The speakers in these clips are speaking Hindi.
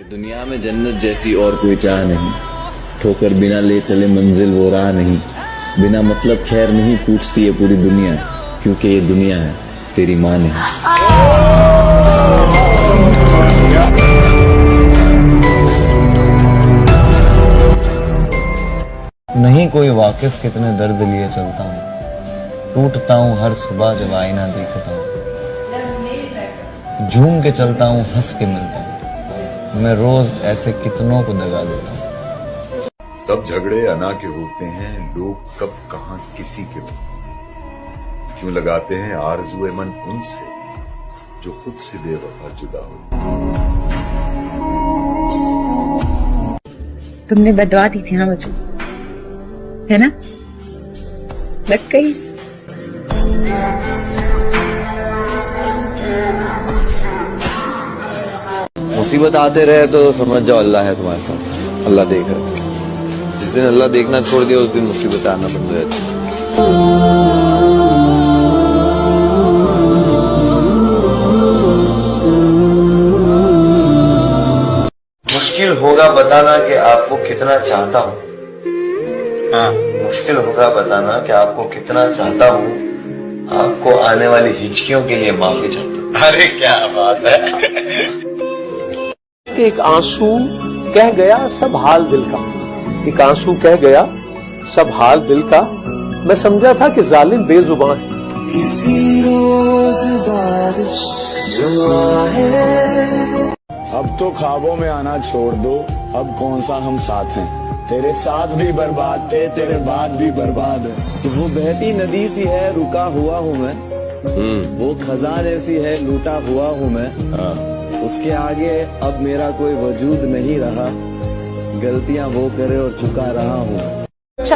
दुनिया में जन्नत जैसी और कोई चाह नहीं, ठोकर बिना ले चले मंजिल वो राह नहीं, बिना मतलब खैर नहीं पूछती है पूरी दुनिया, क्योंकि ये दुनिया है तेरी माँ नहीं। नहीं कोई वाकिफ कितने दर्द लिए चलता हूँ, टूटता हूँ हर सुबह जब आईना देखता हूँ, झूम के चलता हूँ हंस के मिलता हूँ, मैं रोज ऐसे कितनों को दगा देता हूँ। सब झगड़े अना के होते हैं, लोग कब कहां किसी के हो, क्यों लगाते हैं आरज़ू मन उनसे जो खुद से बेवफा जुदा हो। तुमने बदवा दी थी ना मुझे, है ना? लग गई। मुसीबत आते रहे तो समझ जाओ अल्लाह है तुम्हारे साथ, अल्लाह देख रहा है। जिस दिन अल्लाह देखना छोड़ दिया उस दिन मुसीबत आना बंद हो जाती। मुश्किल होगा बताना कि आपको कितना चाहता हूँ, हाँ मुश्किल होगा बताना कि आपको कितना चाहता हूँ, आपको आने वाली हिचकियों के लिए माफी चाहता हूँ। अरे क्या बात है। एक आंसू कह गया सब हाल दिल का, एक आंसू कह गया सब हाल दिल का, मैं समझा था कि जालिम बेजुबान है। किसी रोज बारिश जो आए। अब तो ख्वाबों में आना छोड़ दो, अब कौन सा हम साथ हैं, तेरे साथ भी बर्बाद थे तेरे बाद भी बर्बाद है। वो बहती नदी सी है रुका हुआ हूँ मैं, वो खजान ऐसी है लूटा हुआ हूँ मैं, उसके आगे अब मेरा कोई वजूद नहीं रहा, गलतियां वो करे और चुका रहा हूँ।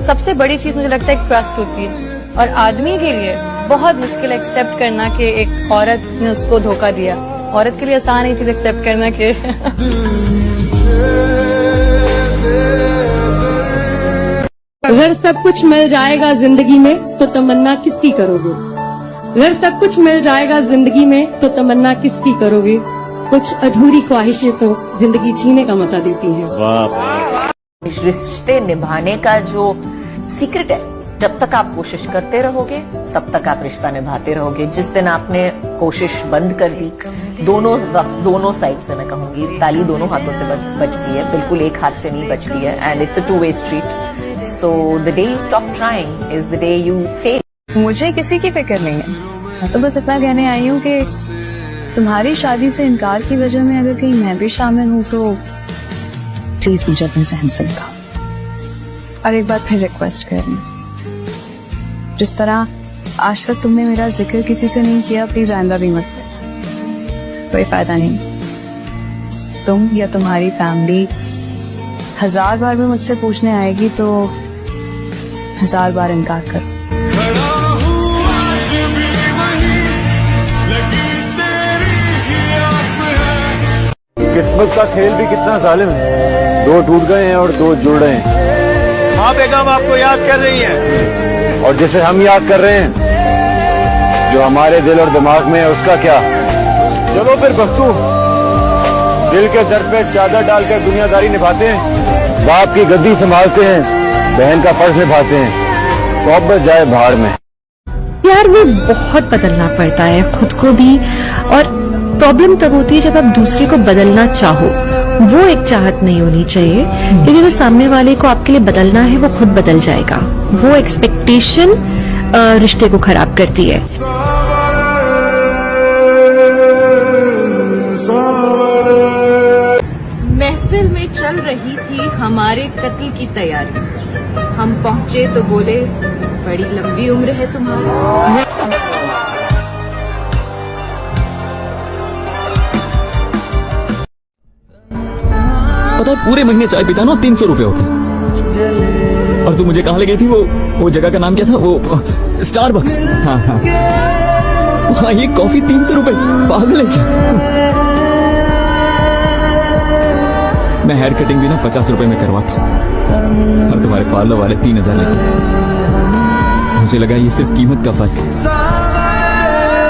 सबसे बड़ी चीज मुझे लगता है ट्रस्ट होती है, और आदमी के लिए बहुत मुश्किल है एक्सेप्ट करना कि एक औरत ने उसको धोखा दिया। औरत के लिए आसान है चीज एक्सेप्ट करना कि अगर सब कुछ मिल जाएगा जिंदगी में तो तमन्ना किसकी करोगे? अगर सब कुछ मिल जाएगा जिंदगी में तो तमन्ना किसकी करोगे? कुछ अधूरी ख्वाहिशें तो जिंदगी जीने का मजा देती हैं। रिश्ते निभाने का जो सीक्रेट है, जब तक आप कोशिश करते रहोगे तब तक आप रिश्ता निभाते रहोगे। जिस दिन आपने कोशिश बंद कर दी, दोनों साइड से मैं कहूंगी, ताली दोनों हाथों से बजती है, बिल्कुल एक हाथ से नहीं बजती है, and it's a two way street. So the day you stop trying is the day you fail. मुझे किसी की फिक्र नहीं है, मैं तो बस इतना कहने आई हूँ कि तुम्हारी शादी से इनकार की वजह में अगर कहीं मैं भी शामिल हूँ तो प्लीज मुझे अपने सहन से निकाल। और एक बार फिर रिक्वेस्ट कर रही हूँ, जिस तरह आज तक तुमने मेरा जिक्र किसी से नहीं किया, प्लीज आइंदा भी मत कर। कोई फायदा नहीं, तुम या तुम्हारी फैमिली 1000 बार भी मुझसे पूछने आएगी तो 1000 बार इनकार करो। किस्मत का खेल भी कितना जालिम है, 2 टूट गए हैं और 2 जुड़ रहे हैं। हाँ बेगम आपको याद कर रही है, और जिसे हम याद कर रहे हैं, जो हमारे दिल और दिमाग में है, उसका क्या? चलो फिर बख्तू, दिल के दर पे चादर डालकर दुनियादारी निभाते हैं, बाप की गद्दी संभालते हैं, बहन का फर्ज निभाते हैं, मोहब्बत जाए भाड़ में। प्यार में बहुत बदलना पड़ता है खुद को भी, और प्रॉब्लम तब होती है जब आप दूसरे को बदलना चाहो। वो एक चाहत नहीं होनी चाहिए, क्योंकि अगर सामने वाले को आपके लिए बदलना है वो खुद बदल जाएगा। वो एक्सपेक्टेशन रिश्ते को खराब करती है। महफिल में चल रही थी हमारे कत्ल की तैयारी, हम पहुंचे तो बोले बड़ी लंबी उम्र है तुम्हारी। पता है पूरे महीने चाय पीता ना 300 रुपए होते। और तू मुझे कहाँ ले गई थी? वो जगह का नाम क्या था? वो स्टारबक्स। हाँ हाँ हाँ, ये कॉफी 300 रुपए, पागल है क्या? मैं हेयर कटिंग भी ना 50 रुपए में करवाता हूँ, और तुम्हारे पार्लर वाले 3000 लेते। मुझे लगा ये सिर्फ कीमत का फर्क है,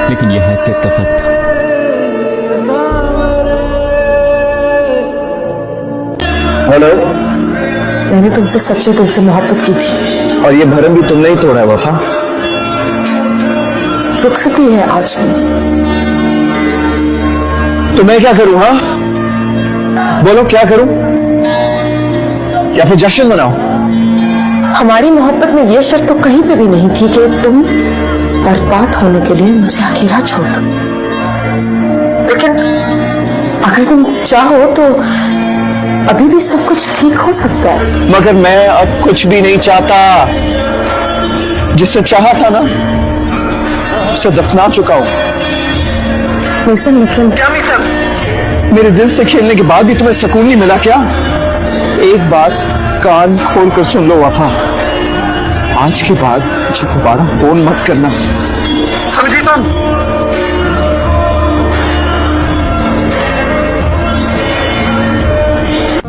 लेकिन ये हैसियत का फर्क था। हेलो। मैंने तुमसे सच्चे दिल से मोहब्बत की थी और ये भरम भी तुमने ही तोड़ा है वफा। रुखसती है आज भी। तो मैं क्या करूं? हाँ बोलो क्या करूं? या फिर जश्न मनाऊं? हमारी मोहब्बत में ये शर्त तो कहीं पे भी नहीं थी कि तुम बर्बाद होने के लिए मुझे अकेला छोड़ दो। लेकिन अगर तुम चाहो तो अभी भी सब कुछ ठीक हो सकता है। मगर मैं अब कुछ भी नहीं चाहता। जिससे चाहा था ना उसे दफना चुका हूं। मिशन लेकिन क्या मिशन? मेरे दिल से खेलने के बाद भी तुम्हें सुकून नहीं मिला क्या? एक बार कान खोल कर सुन लो वफा, आज के बाद मुझे दोबारा फोन मत करना, समझी तुम?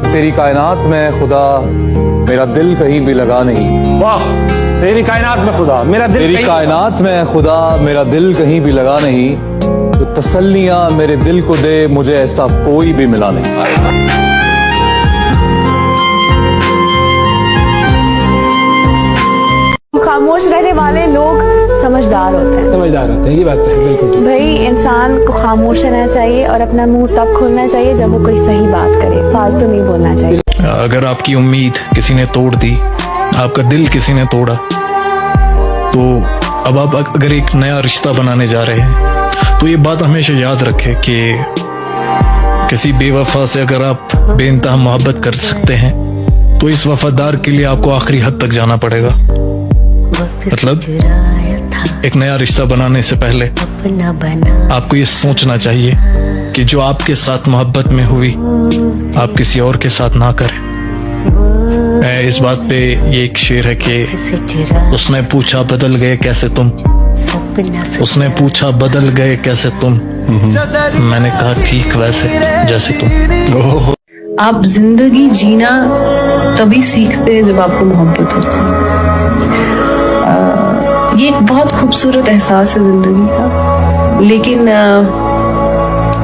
तेरी कायनात में खुदा मेरा दिल कहीं भी लगा नहीं। वाह, तेरी कायनात में खुदा मेरा दिल, तेरी कायनात में खुदा मेरा दिल कहीं भी लगा नहीं। तो तसल्लियां मेरे दिल को दे, मुझे ऐसा कोई भी मिला नहीं। खामोश रहने वाले लोग समझदार होते हैं। ये बात तो बिल्कुल। भाई इंसान को खामोश रहना चाहिए और अपना मुंह तब खोलना चाहिए जब वो कोई सही बात करे, फालतू नहीं बोलना चाहिए। अगर आपकी उम्मीद किसी ने तोड़ दी, आपका दिल किसी ने तोड़ा, तो अब आप अगर एक नया रिश्ता बनाने जा रहे हैं तो ये बात हमेशा याद रखें कि किसी बेवफा से अगर आप बेइंतहा मोहब्बत कर सकते हैं तो इस वफादार के लिए आपको आखिरी हद तक जाना पड़ेगा। मतलब एक नया रिश्ता बनाने से पहले आपको ये सोचना चाहिए कि जो आपके साथ मोहब्बत में हुई आप किसी और के साथ ना करें। इस बात पे ये एक शेर है कि उसने पूछा बदल गए कैसे तुम, उसने पूछा बदल गए कैसे तुम, मैंने कहा ठीक वैसे जैसे तुम। आप जिंदगी जीना तभी सीखते हैं जब आपको मोहब्बत होती है। ये एक बहुत खूबसूरत एहसास है जिंदगी का, लेकिन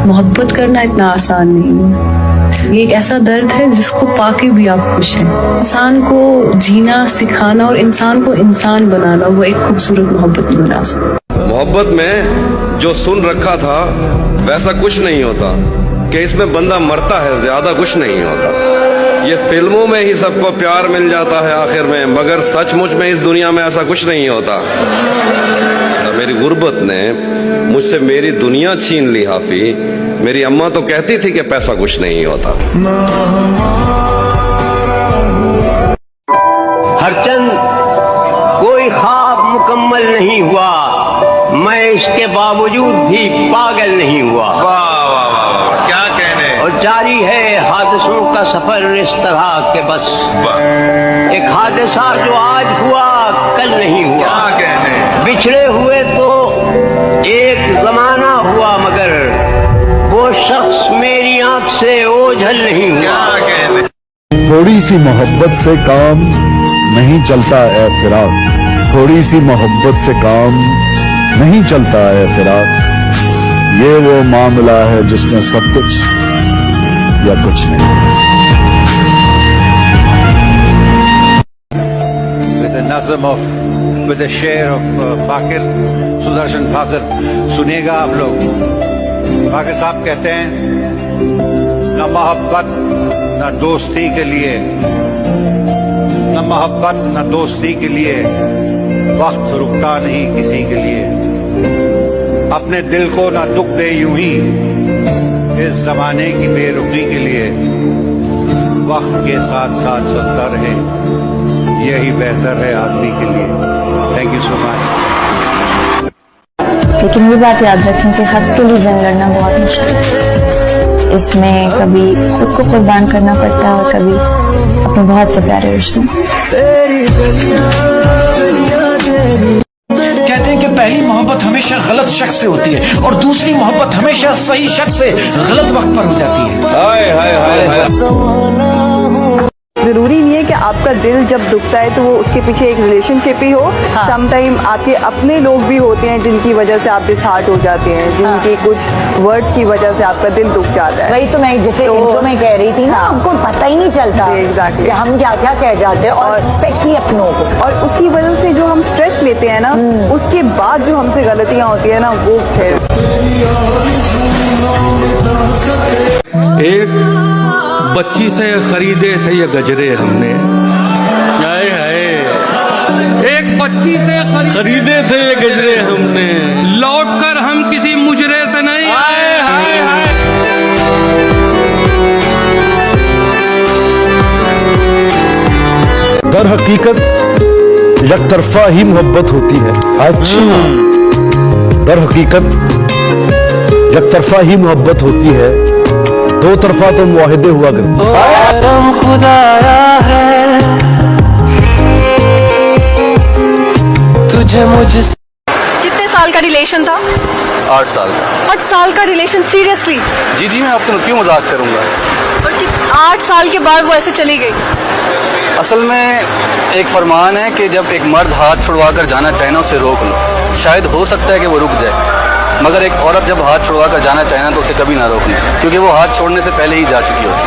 मोहब्बत करना इतना आसान नहीं है। ये एक ऐसा दर्द है जिसको पाके भी आप खुश हैं। इंसान को जीना सिखाना और इंसान को इंसान बनाना, वो एक खूबसूरत मोहब्बत में जा सकता है। मोहब्बत में जो सुन रखा था वैसा कुछ नहीं होता, कि इसमें बंदा मरता है, ज्यादा कुछ नहीं होता। ये फिल्मों में ही सबको प्यार मिल जाता है आखिर में, मगर सचमुच में इस दुनिया में ऐसा कुछ नहीं होता। मेरी गुर्बत ने मुझसे मेरी दुनिया छीन ली हाफी। मेरी अम्मा तो कहती थी कि पैसा कुछ नहीं होता। हरचंद, कोई ख्वाब मुकम्मल नहीं हुआ, मैं इसके बावजूद भी पागल नहीं हुआ। वाह वाह वाह, क्या कहने। और जारी है हादसों का सफर इस तरह के बस। एक हादसा जो आज हुआ कल नहीं हुआ। क्या कहने। बिछड़े हुए तो एक जमाना हुआ, मगर वो शख्स मेरी आंख से ओझल नहीं हुआ। क्या कहने। थोड़ी सी मोहब्बत से काम नहीं चलता है फिराक, थोड़ी सी मोहब्बत से काम नहीं चलता है फिराक। ये वो मामला है जिसमें सब कुछ या कुछ नहीं। With the nazm of, with the शेर of फाकिर, सुदर्शन फाकिर, सुनिएगा आप लोग। फाकिर साहब कहते हैं, न मोहब्बत न दोस्ती के लिए, न मोहब्बत न दोस्ती के लिए वक्त रुकता नहीं किसी के लिए। अपने दिल को न दुख दे यूं ही इस जमाने की बेरुखी के लिए। वक्त के साथ साथ चलता रहे, यही बेहतर है आदमी के लिए। Thank you so much. लेकिन ये बात याद रखें कि हक के लिए जंग लड़ना बहुत मुश्किल है। इसमें कभी खुद को कुर्बान करना पड़ता है और कभी अपने बहुत से प्यारे रिश्तों। कहते हैं कि पहली मोहब्बत हमेशा गलत शख्स से होती है और दूसरी मोहब्बत हमेशा सही शख्स से गलत वक्त पर हो जाती है। हाय हाय हाय हाय। जरूरी नहीं है कि आपका दिल जब दुखता है तो वो उसके पीछे एक रिलेशनशिप ही हो, समटाइम आपके अपने लोग भी होते हैं जिनकी वजह से आप डिसहार्ट हो जाते हैं, जिनकी कुछ वर्ड्स की वजह से आपका दिल दुख जाता है। वही तो मैं जैसे इंट्रो में कह रही थी ना, हमको पता ही नहीं चलता एग्जैक्टली कि हम क्या क्या कह जाते हैं, और स्पेशली अपनों को। और उसकी वजह से जो हम स्ट्रेस लेते हैं ना, उसके बाद जो हमसे गलतियां होती है ना, वो फिर एक बच्ची से खरीदे थे ये गजरे हमने, हाय हाय, एक बच्ची से खरीदे थे ये गजरे हमने, लौटकर हम किसी मुजरे से नहीं आए, हाय हाय। दर हकीकत एक तरफा ही मोहब्बत होती है। अच्छा, दर हकीकत एक तरफा ही मोहब्बत होती है, दो तरफा तो मुआहिदे हुआ करते। खुदाया है तुझे मुझे। कितने साल का रिलेशन था? 8 साल का। 8 साल का रिलेशन, सीरियसली? जी जी, मैं आपसे क्यों मजाक करूंगा। और 8 साल के बाद वो ऐसे चली गई? असल में एक फरमान है कि जब एक मर्द हाथ छुड़वा कर जाना चाहे ना, उसे रोक लो। शायद हो सकता है कि वो रुक जाए, मगर एक औरत जब हाथ छुड़वा कर जाना चाहे ना, तो उसे कभी ना रोकना, क्योंकि वो हाथ छोड़ने से पहले ही जा चुकी होती।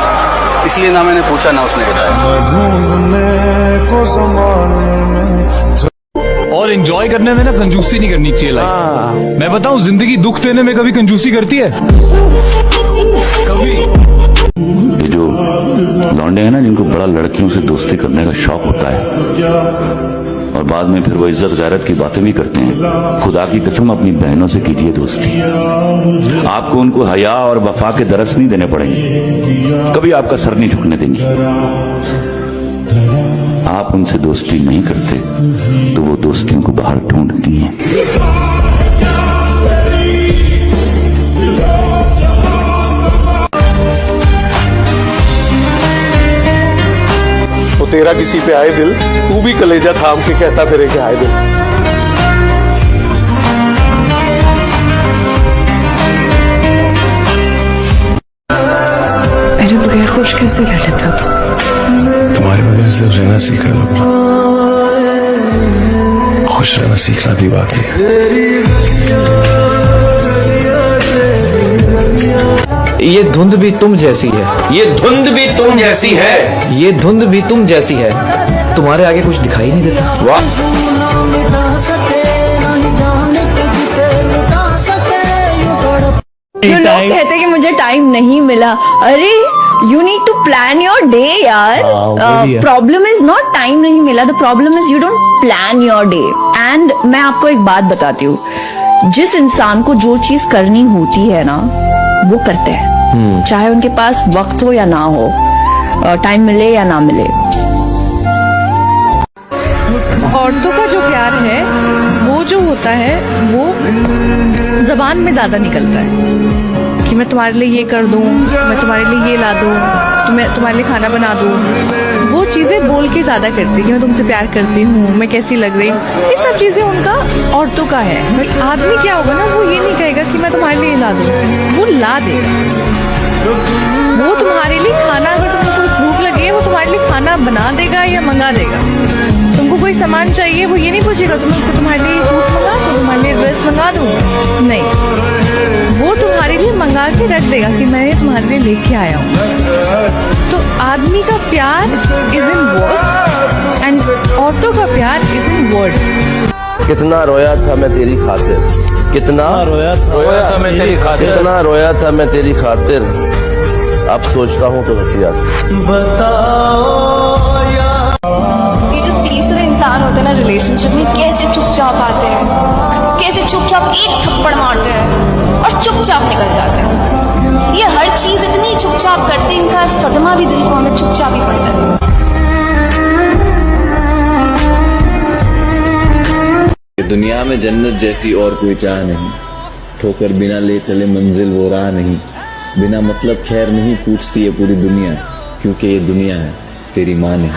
इसलिए ना मैंने पूछा ना उसने बताया। और एंजॉय करने में ना कंजूसी नहीं करनी चाहिए लाइफ। मैं बताऊं, जिंदगी दुख देने में कभी कंजूसी करती है? कभी। ये जो लौंडे हैं ना, जिनको बड़ा लड़कियों से दोस्ती करने का शौक होता है और बाद में फिर वो इज्जत गैरत की बातें भी करते हैं, खुदा की कसम अपनी बहनों से कीजिए दोस्ती। आपको उनको हया और वफा के दरस नहीं देने पड़ेंगे, कभी आपका सर नहीं झुकने देंगी। आप उनसे दोस्ती नहीं करते तो वो दोस्तियों को बाहर ढूंढती हैं। तो तेरा किसी पे आए दिल, तू भी कलेजा थाम के कहता फिरे कि आए दिल। मेरे बगैर खुश कैसे रह लेता था? तुम्हारे बगैर सिर्फ रहना सीखा लोग, खुश रहना सीखना भी बाकी है। ये धुंध भी तुम जैसी है, ये धुंध भी तुम जैसी है, ये धुंध भी तुम जैसी है, तुम्हारे आगे कुछ दिखाई नहीं देता। वाह। जो लोग कहते हैं कि मुझे टाइम नहीं मिला, अरे you need to plan your day यार। प्रॉब्लम इज नॉट टाइम नहीं मिला, the problem is you don't plan your day. And मैं आपको एक बात बताती हूँ, जिस इंसान को जो चीज करनी होती है ना, वो करते हैं, चाहे उनके पास वक्त हो या ना हो, टाइम मिले या ना मिले। औरतों का जो प्यार है वो जो होता है वो जबान में ज्यादा निकलता है कि मैं तुम्हारे लिए ये कर दूं, मैं तुम्हारे लिए ये ला दूं, तुम्हारे लिए खाना बना दूं। वो चीजें बोल के ज्यादा करती है कि मैं तुमसे प्यार करती हूँ, मैं कैसी लग रही हूँ। ये सब चीजें उनका औरतों का है। बस आदमी क्या होगा ना, वो ये नहीं कहेगा कि मैं तुम्हारे लिए ला दूं, वो ला देगा। वो तुम्हारे लिए खाना, अगर तुमको भूख लगी है, वो तुम्हारे लिए खाना बना देगा या मंगा देगा। तुमको कोई सामान चाहिए, वो ये नहीं पूछेगा तुम्हारे लिए सूट मंगा दूं, तुम्हारे लिए ड्रेस मंगा दूं, नहीं, वो तुम्हारे लिए मंगा के रख देगा कि मैं तुम्हारे लिए लेके आया हूँ। तो आदमी का प्यार इज इन वर्ड एंड औरतों का प्यार इज इन वर्ड्स। कितना रोया था मैं तेरी खातिर, कितना रोया था मैं तेरी खातिर, कितना रोया था मैं तेरी खातिर, अब सोचता हूँ तो हंसी आती। ये जो तीसरे इंसान होते हैं ना रिलेशनशिप में, कैसे चुपचाप आते हैं, कैसे चुपचाप एक थप्पड़ मारते हैं और चुपचाप निकल जाते हैं। ये हर चीज इतनी चुपचाप करते हैं, इनका सदमा भी दिल को हमें चुपचाप ही पड़ता है। दुनिया में जन्नत जैसी और कोई चाह नहीं, ठोकर बिना ले चले मंजिल वो राह नहीं, बिना मतलब खैर नहीं पूछती है पूरी दुनिया, क्योंकि ये दुनिया है तेरी माँ नहीं।